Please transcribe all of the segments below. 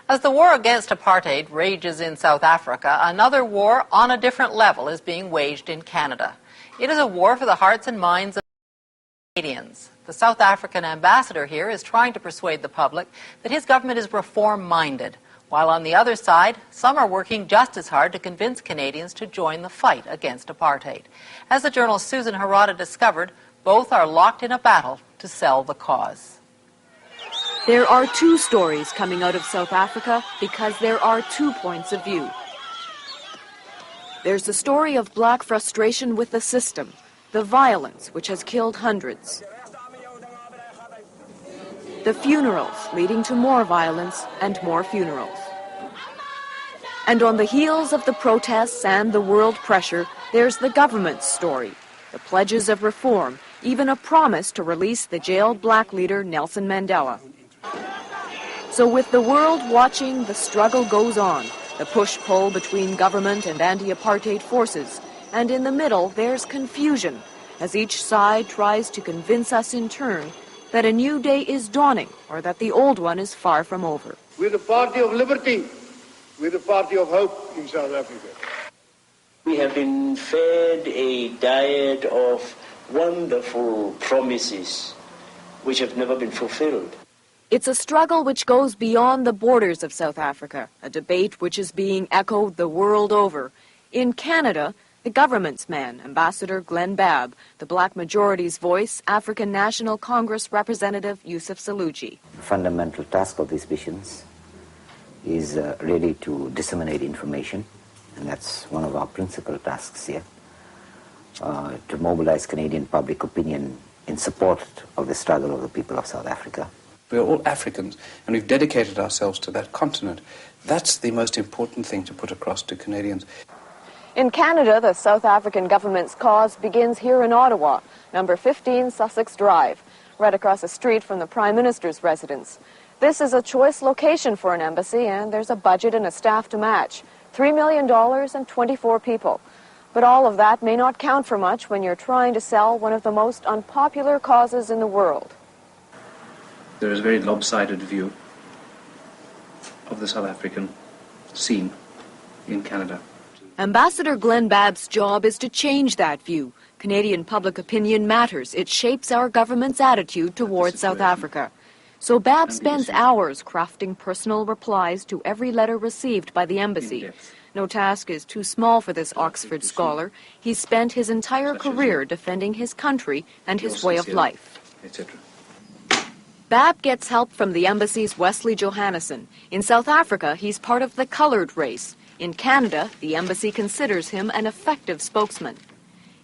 As the war against apartheid rages in South Africa, another war on a different level is being waged in Canada. It is a war for the hearts and minds of Canadians. The South African ambassador here is trying to persuade the public that his government is reform-minded, while on the other side, some are working just as hard to convince Canadians to join the fight against apartheid. As the journalist Susan Harada discovered, both are locked in a battle to sell the cause. There are two stories coming out of South Africa because there are 2 points of view. There's the story of black frustration with the system, the violence which has killed hundreds. The funerals leading to more violence and more funerals. And on the heels of the protests and the world pressure, there's the government's story, the pledges of reform, even a promise to release the jailed black leader Nelson Mandela. So with the world watching, the struggle goes on, the push-pull between government and anti-apartheid forces. And in the middle, there's confusion, as each side tries to convince us in turn that a new day is dawning or that the old one is far from over. We're the party of liberty. We're the party of hope in South Africa. We have been fed a diet of wonderful promises which have never been fulfilled. It's a struggle which goes beyond the borders of South Africa, a debate which is being echoed the world over. In Canada, the government's man, Ambassador Glenn Babb, the black majority's voice, African National Congress Representative Yusuf Saloojee. The fundamental task of these missions is really to disseminate information, and that's one of our principal tasks here, to mobilize Canadian public opinion in support of the struggle of the people of South Africa. We're all Africans, and we've dedicated ourselves to that continent. That's the most important thing to put across to Canadians. In Canada, the South African government's cause begins here in Ottawa, number 15 Sussex Drive, right across the street from the Prime Minister's residence. This is a choice location for an embassy, and there's a budget and a staff to match. $3 million and 24 people. But all of that may not count for much when you're trying to sell one of the most unpopular causes in the world. There is a very lopsided view of the South African scene in Canada. Ambassador Glenn Babb's job is to change that view. Canadian public opinion matters. It shapes our government's attitude towards South Africa. So Babb spends hours crafting personal replies to every letter received by the embassy. No task is too small for this Oxford scholar. He's spent his entire career defending his country and his way of life. Babb gets help from the embassy's Wesley Johannesson. In South Africa, he's part of the coloured race. In Canada, the embassy considers him an effective spokesman.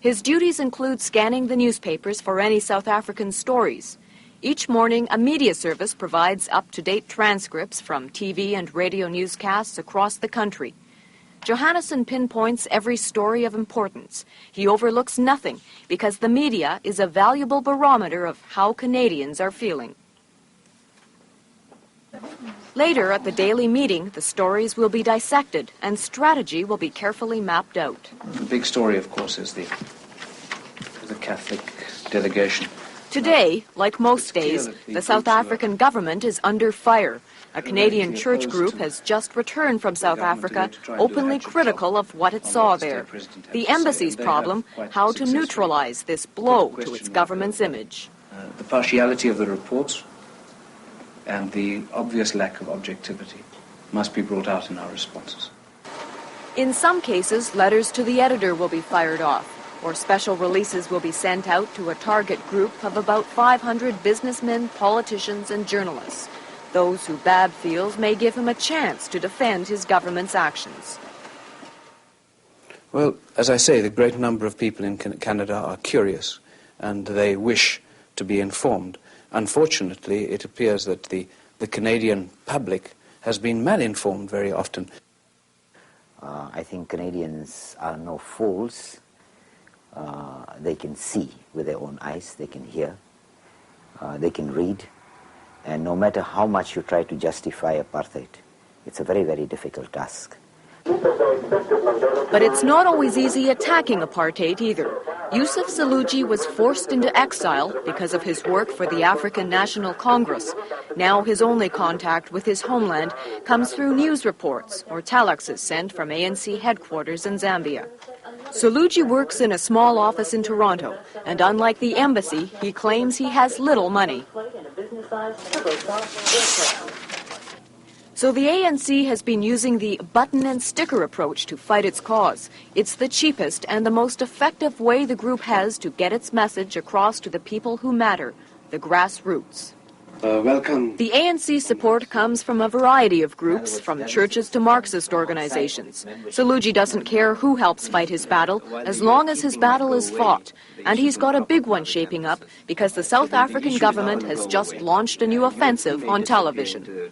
His duties include scanning the newspapers for any South African stories. Each morning, a media service provides up-to-date transcripts from TV and radio newscasts across the country. Johannesson pinpoints every story of importance. He overlooks nothing because the media is a valuable barometer of how Canadians are feeling. Later at the daily meeting, the stories will be dissected and strategy will be carefully mapped out. The big story, of course, is the Catholic delegation. Today, like most days, the South African government is under fire. A Canadian church group has just returned from South Africa, openly critical of what it saw there. The embassy's problem, how to neutralize this blow to its government's image. The partiality of the reports and the obvious lack of objectivity must be brought out in our responses. In some cases, letters to the editor will be fired off, or special releases will be sent out to a target group of about 500 businessmen, politicians, and journalists. Those who Babb feels may give him a chance to defend his government's actions. Well, as I say, the great number of people in Canada are curious, and they wish to be informed. Unfortunately, it appears that the Canadian public has been malinformed very often. I think Canadians are no fools. They can see with their own eyes, they can hear, they can read, and no matter how much you try to justify apartheid, it's a very, very difficult task. But it's not always easy attacking apartheid either. Yusuf Saloojee was forced into exile because of his work for the African National Congress. Now his only contact with his homeland comes through news reports or telexes sent from ANC headquarters in Zambia. Saloojee works in a small office in Toronto, and unlike the embassy, he claims he has little money. So the ANC has been using the button and sticker approach to fight its cause. It's the cheapest and the most effective way the group has to get its message across to the people who matter, the grassroots. Welcome. The ANC support comes from a variety of groups, from churches to Marxist organizations. Saloojee doesn't care who helps fight his battle, as long as his battle is fought. And he's got a big one shaping up, because the South African government has just launched a new offensive on television.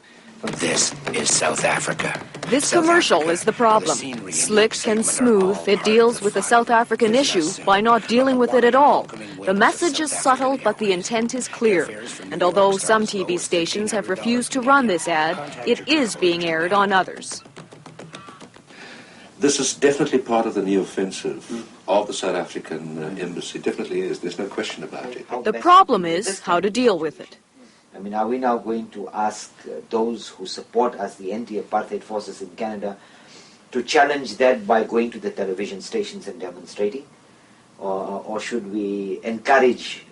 This is South Africa. This commercial is the problem. Slick and smooth, it deals with the South African issue by not dealing with it at all. The message is subtle, but the intent is clear. And although some TV stations have refused to run this ad, it is being aired on others. This is definitely part of the new offensive of the South African embassy. Definitely is. There's no question about it. The problem is how to deal with it. I mean, are we now going to ask those who support us, the anti-apartheid forces in Canada, to challenge that by going to the television stations and demonstrating? Or should we encourage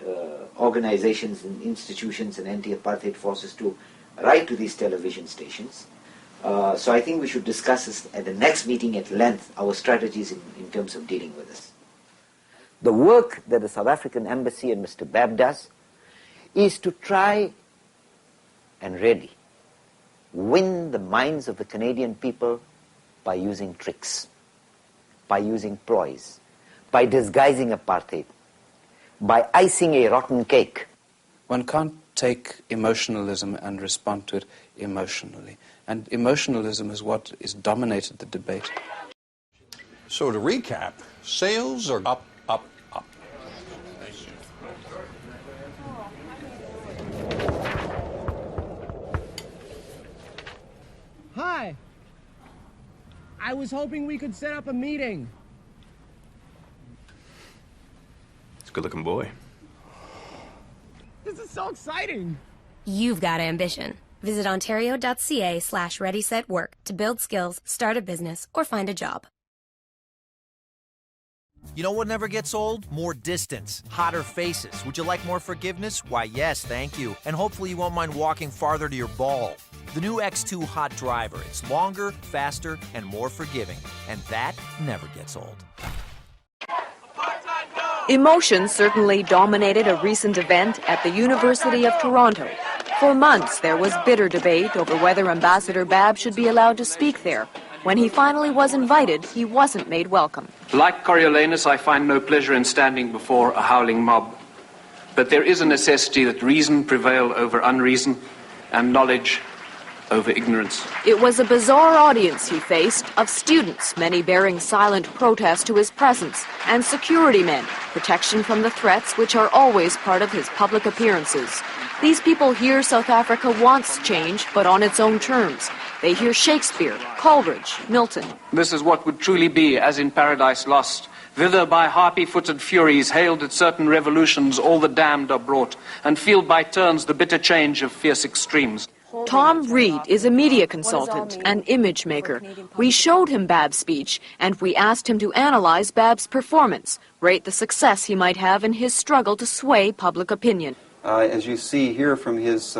organizations and institutions and anti-apartheid forces to write to these television stations? So I think we should discuss this at the next meeting at length, our strategies in terms of dealing with this. The work that the South African Embassy and Mr. Babb does is to try and really win the minds of the Canadian people by using tricks, by using ploys, by disguising apartheid, by icing a rotten cake. One can't take emotionalism and respond to it emotionally. And emotionalism is what has dominated the debate. So to recap, sales are up, up, up. Hi. I was hoping we could set up a meeting. It's a good-looking boy. This is so exciting. You've got ambition. Visit ontario.ca/readysetwork to build skills, start a business, or find a job. You know what never gets old? More distance, hotter faces. Would you like more forgiveness? Why, yes, thank you. And hopefully you won't mind walking farther to your ball. The new X2 Hot Driver. It's longer, faster, and more forgiving. And that never gets old. Emotions certainly dominated a recent event at the University of Toronto. For months, there was bitter debate over whether Ambassador Babb should be allowed to speak there. When he finally was invited, he wasn't made welcome. Like Coriolanus, I find no pleasure in standing before a howling mob. But there is a necessity that reason prevail over unreason and knowledge over ignorance. It was a bizarre audience he faced of students, many bearing silent protest to his presence, and security men, protection from the threats which are always part of his public appearances. These people hear South Africa wants change, but on its own terms. They hear Shakespeare, Coleridge, Milton. This is what would truly be as in Paradise Lost. Thither by harpy-footed furies, hailed at certain revolutions, all the damned are brought, and feel by turns the bitter change of fierce extremes. Tom Reed is a media consultant and image maker. We showed him Babb's speech, and we asked him to analyze Babb's performance, rate the success he might have in his struggle to sway public opinion. As you see here from his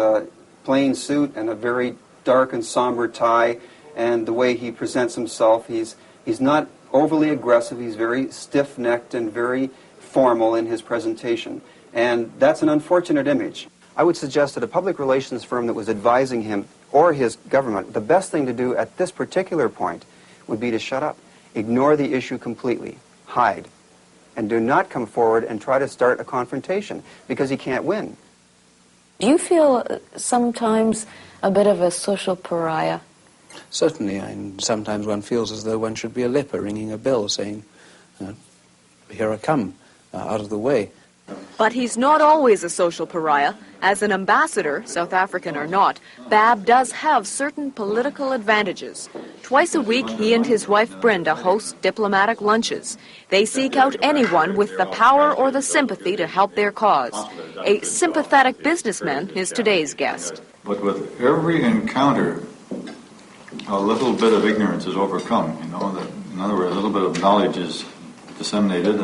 plain suit and a very dark and somber tie, and the way he presents himself, he's not overly aggressive. He's very stiff-necked and very formal in his presentation, and that's an unfortunate image. I would suggest that a public relations firm that was advising him or his government, the best thing to do at this particular point would be to shut up, ignore the issue completely, hide, and do not come forward and try to start a confrontation, because he can't win. Do you feel sometimes a bit of a social pariah? Certainly, and sometimes one feels as though one should be a leper ringing a bell saying, here I come, out of the way. But he's not always a social pariah. As an ambassador, South African or not, Babb does have certain political advantages. Twice a week, he and his wife Brenda host diplomatic lunches. They seek out anyone with the power or the sympathy to help their cause. A sympathetic businessman is today's guest. But with every encounter, a little bit of ignorance is overcome. In other words, a little bit of knowledge is disseminated,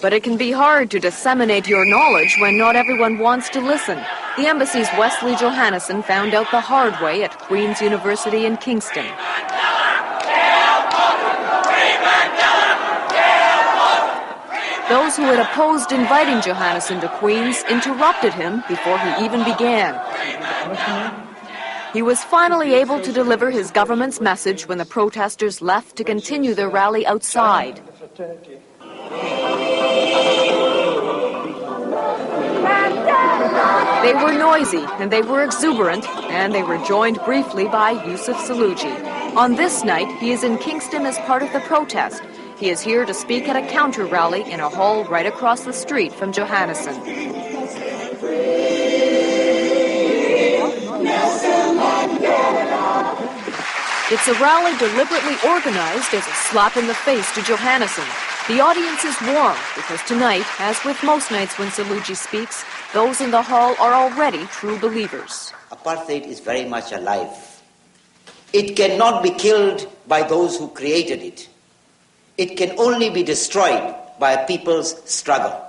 But it can be hard to disseminate your knowledge when not everyone wants to listen. The embassy's Wesley Johannesson found out the hard way at Queen's University in Kingston. Those who had opposed inviting Johannesson to Queen's interrupted him before he even began. He was finally able to deliver his government's message when the protesters left to continue their rally outside. They were noisy, and they were exuberant, and they were joined briefly by Yusuf Saloojee. On this night, he is in Kingston as part of the protest. He is here to speak at a counter-rally in a hall right across the street from Johannesson. It's a rally deliberately organized as a slap in the face to Johannesson. The audience is warm because tonight, as with most nights when Saloojee speaks, those in the hall are already true believers. Apartheid is very much alive. It cannot be killed by those who created it. It can only be destroyed by a people's struggle.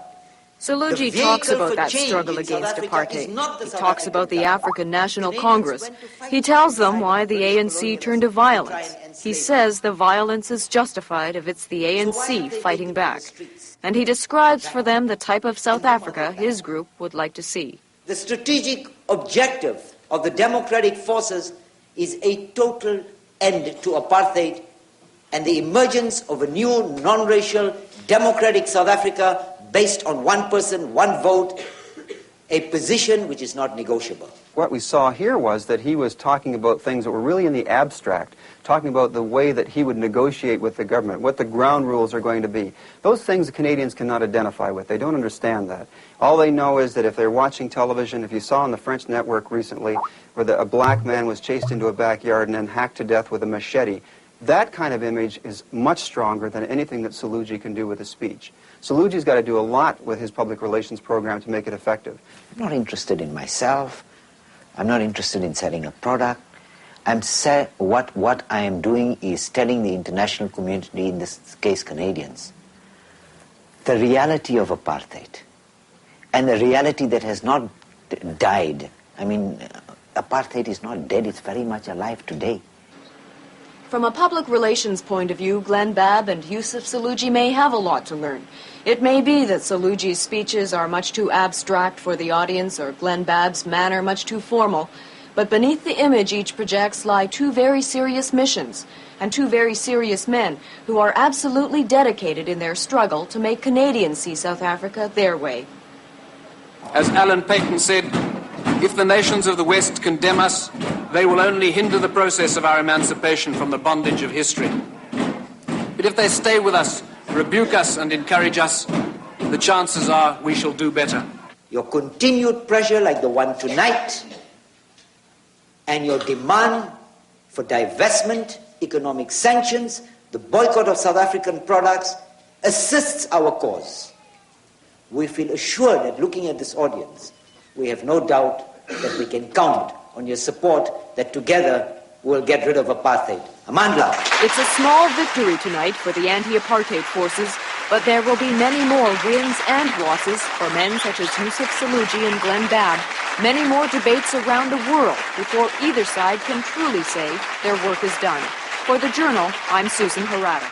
Saloojee talks about that struggle against apartheid. He talks about the African National Congress. He tells them why the ANC turned to violence. He says the violence is justified if it's the ANC fighting back. And he describes for them the type of South Africa his group would like to see. The strategic objective of the democratic forces is a total end to apartheid and the emergence of a new non-racial democratic South Africa based on one person, one vote, a position which is not negotiable. What we saw here was that he was talking about things that were really in the abstract, talking about the way that he would negotiate with the government, what the ground rules are going to be. Those things the Canadians cannot identify with. They don't understand that. All they know is that if they're watching television, if you saw on the French network recently where a black man was chased into a backyard and then hacked to death with a machete, that kind of image is much stronger than anything that Saloojee can do with his speech. Saloojee's got to do a lot with his public relations program to make it effective. I'm not interested in myself. I'm not interested in selling a product. What I am doing is telling the international community, in this case Canadians, the reality of apartheid and the reality that has not died. I mean, apartheid is not dead, it's very much alive today. From a public relations point of view, Glenn Babb and Yusuf Saloojee may have a lot to learn. It may be that Saloojee's speeches are much too abstract for the audience or Glenn Babb's manner much too formal, but beneath the image each projects lie two very serious missions and two very serious men who are absolutely dedicated in their struggle to make Canadians see South Africa their way. As Alan Paton said, if the nations of the West condemn us, they will only hinder the process of our emancipation from the bondage of history. But if they stay with us, rebuke us and encourage us, the chances are we shall do better. Your continued pressure like the one tonight and your demand for divestment, economic sanctions, the boycott of South African products assists our cause. We feel assured that looking at this audience, we have no doubt that we can count on your support, that together we'll get rid of apartheid. Amandla. It's a small victory tonight for the anti-apartheid forces, but there will be many more wins and losses for men such as Yusuf Saloojee and Glenn Babb, many more debates around the world before either side can truly say their work is done. For the Journal, I'm Susan Harada.